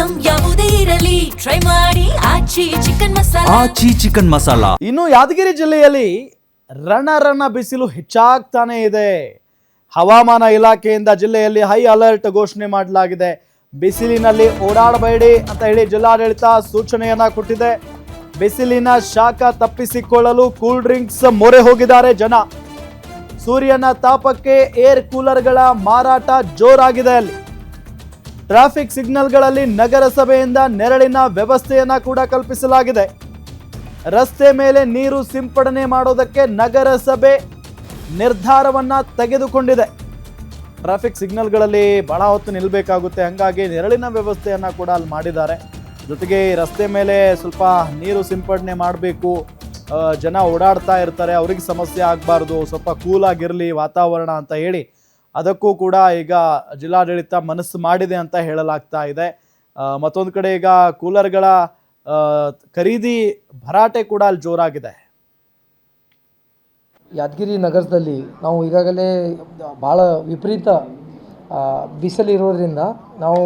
Item ಯಾವುದೇ ಇರಲಿ try ಮಾಡಿ ಆಚಿ ಚಿಕನ್ ಮಸಾಲಾ. ಇನ್ನು ಯಾದಗಿರಿ ಜಿಲ್ಲೆಯಲ್ಲಿ ರಣ ಬಿಸಿಲು ಹೆಚ್ಚಾಗ್ತಾನೆ ಇದೆ. ಹವಾಮಾನ ಇಲಾಖೆಯಿಂದ ಜಿಲ್ಲೆಯಲ್ಲಿ ಹೈ ಅಲರ್ಟ್ ಘೋಷಣೆ ಮಾಡಲಾಗಿದೆ. ಬಿಸಿಲಿನಲ್ಲಿ ಓಡಾಡಬೇಡಿ ಅಂತ ಹೇಳಿ ಜಿಲ್ಲಾಡಳಿತ ಸೂಚನೆಯನ್ನ ಕೊಟ್ಟಿದೆ. ಬಿಸಿಲಿನ ಶಾಖ ತಪ್ಪಿಸಿಕೊಳ್ಳಲು ಕೂಲ್ ಡ್ರಿಂಕ್ಸ್ ಮೊರೆ ಹೋಗಿದ್ದಾರೆ ಜನ. ಸೂರ್ಯನ ತಾಪಕ್ಕೆ ಏರ್ ಕೂಲರ್ಗಳ ಮಾರಾಟ ಜೋರಾಗಿದೆ. ಅಲ್ಲಿ ಟ್ರಾಫಿಕ್ ಸಿಗ್ನಲ್ಗಳಲ್ಲಿ ನಗರಸಭೆಯಿಂದ ನೆರಳಿನ ವ್ಯವಸ್ಥೆಯನ್ನ ಕೂಡ ಕಲ್ಪಿಸಲಾಗಿದೆ. ರಸ್ತೆ ಮೇಲೆ ನೀರು ಸಿಂಪಡಣೆ ಮಾಡೋದಕ್ಕೆ ನಗರಸಭೆ ನಿರ್ಧಾರವನ್ನ ತೆಗೆದುಕೊಂಡಿದೆ. ಟ್ರಾಫಿಕ್ ಸಿಗ್ನಲ್ಗಳಲ್ಲಿ ಬಹಳ ಹೊತ್ತು ನಿಲ್ಲಬೇಕಾಗುತ್ತೆ, ಹಾಗಾಗಿ ನೆರಳಿನ ವ್ಯವಸ್ಥೆಯನ್ನ ಕೂಡ ಅಲ್ಲಿ ಮಾಡಿದ್ದಾರೆ. ಜೊತೆಗೆ ರಸ್ತೆ ಮೇಲೆ ಸ್ವಲ್ಪ ನೀರು ಸಿಂಪಡಣೆ ಮಾಡಬೇಕು, ಜನ ಓಡಾಡ್ತಾ ಇರ್ತಾರೆ, ಅವ್ರಿಗೆ ಸಮಸ್ಯೆ ಆಗಬಾರ್ದು, ಸ್ವಲ್ಪ ಕೂಲ್ ಆಗಿರಲಿ ವಾತಾವರಣ ಅಂತ ಹೇಳಿ ಅದಕ್ಕೂ ಕೂಡ ಈಗ ಜಿಲ್ಲಾಡಳಿತ ಮನಸ್ಸು ಮಾಡಿದೆ ಅಂತ ಹೇಳಲಾಗ್ತಾ ಇದೆ. ಮತ್ತೊಂದು ಕಡೆ ಈಗ ಕೂಲರ್ಗಳ ಖರೀದಿ ಭರಾಟೆ ಕೂಡ ಅಲ್ಲಿ ಜೋರಾಗಿದೆ. ಯಾದಗಿರಿ ನಗರದಲ್ಲಿ ನಾವು ಈಗಾಗಲೇ ಭಾಳ ವಿಪರೀತ ಬಿಸಿಲಿರೋದ್ರಿಂದ ನಾವು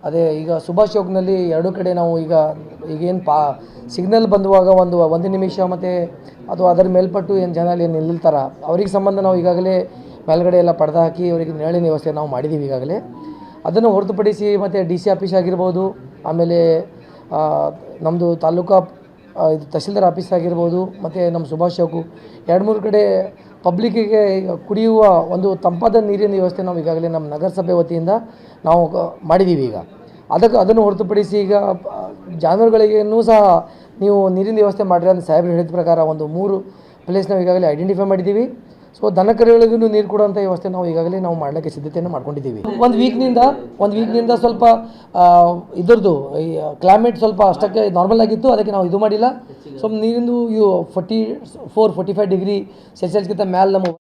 ಅದೇ ಈಗ ಸುಭಾಷ್ ಚೌಕ್ನಲ್ಲಿ ಎರಡು ಕಡೆ ನಾವು ಈಗೇನು ಸಿಗ್ನಲ್ ಬಂದುವಾಗ ಒಂದು ನಿಮಿಷ ಮತ್ತು ಅದು ಅದರ ಮೇಲ್ಪಟ್ಟು ಏನು ಜನ ಅಲ್ಲಿ ನಿಲ್ತಾರ ಅವ್ರಿಗೆ ಸಂಬಂಧ ನಾವು ಈಗಾಗಲೇ ಮೇಲ್ಗಡೆ ಎಲ್ಲ ಪಡ್ದು ಹಾಕಿ ಅವರಿಗೆ ನೆರಳಿನ ವ್ಯವಸ್ಥೆ ನಾವು ಮಾಡಿದ್ದೀವಿ ಈಗಾಗಲೇ. ಅದನ್ನು ಹೊರತುಪಡಿಸಿ ಮತ್ತು ಡಿ ಸಿ ಆಫೀಸ್ ಆಗಿರ್ಬೋದು, ಆಮೇಲೆ ನಮ್ಮದು ತಾಲೂಕಾ ಇದು ತಹಸೀಲ್ದಾರ್ ಆಫೀಸ್ ಆಗಿರ್ಬೋದು, ಮತ್ತು ನಮ್ಮ ಸುಭಾಷ್ ಚೌಕು 2-3 ಕಡೆ ಪಬ್ಲಿಕ್ಕಿಗೆ ಕುಡಿಯುವ ಒಂದು ತಂಪಾದ ನೀರಿನ ವ್ಯವಸ್ಥೆ ನಾವು ಈಗಾಗಲೇ ನಮ್ಮ ನಗರಸಭೆ ವತಿಯಿಂದ ನಾವು ಮಾಡಿದ್ದೀವಿ. ಈಗ ಅದನ್ನು ಹೊರತುಪಡಿಸಿ ಈಗ ಜಾನುವಾರುಗಳಿಗೂ ಸಹ ನೀವು ನೀರಿನ ವ್ಯವಸ್ಥೆ ಮಾಡಿರಿ ಅಂತ ಸಾಹೇಬರು ಹೇಳಿದ ಪ್ರಕಾರ ಒಂದು 3 ಪ್ಲೇಸ್ ನಾವು ಈಗಾಗಲೇ ಐಡೆಂಟಿಫೈ ಮಾಡಿದ್ದೀವಿ. ಸೊ ದನ ಕರುಗಳಿಗೂ ನೀರು ಕೊಡುವಂಥ ವ್ಯವಸ್ಥೆ ನಾವು ಈಗಾಗಲೇ ನಾವು ಮಾಡಲಿಕ್ಕೆ ಸಿದ್ಧತೆಯನ್ನು ಮಾಡ್ಕೊಂಡಿದ್ದೀವಿ. ಒಂದು ವೀಕ್ನಿಂದ ಸ್ವಲ್ಪ ಇದ್ರದ್ದು ಈ ಕ್ಲೈಮೇಟ್ ಸ್ವಲ್ಪ ಅಷ್ಟಕ್ಕೆ ನಾರ್ಮಲ್ ಆಗಿತ್ತು, ಅದಕ್ಕೆ ನಾವು ಇದು ಮಾಡಿಲ್ಲ. ಸ್ವಲ್ಪ ನೀರಿಂದು 44-45 ಡಿಗ್ರಿ ಸೆಲ್ಸಿಯಸ್ಗಿಂತ ಮೇಲೆ ನಮ್ಮ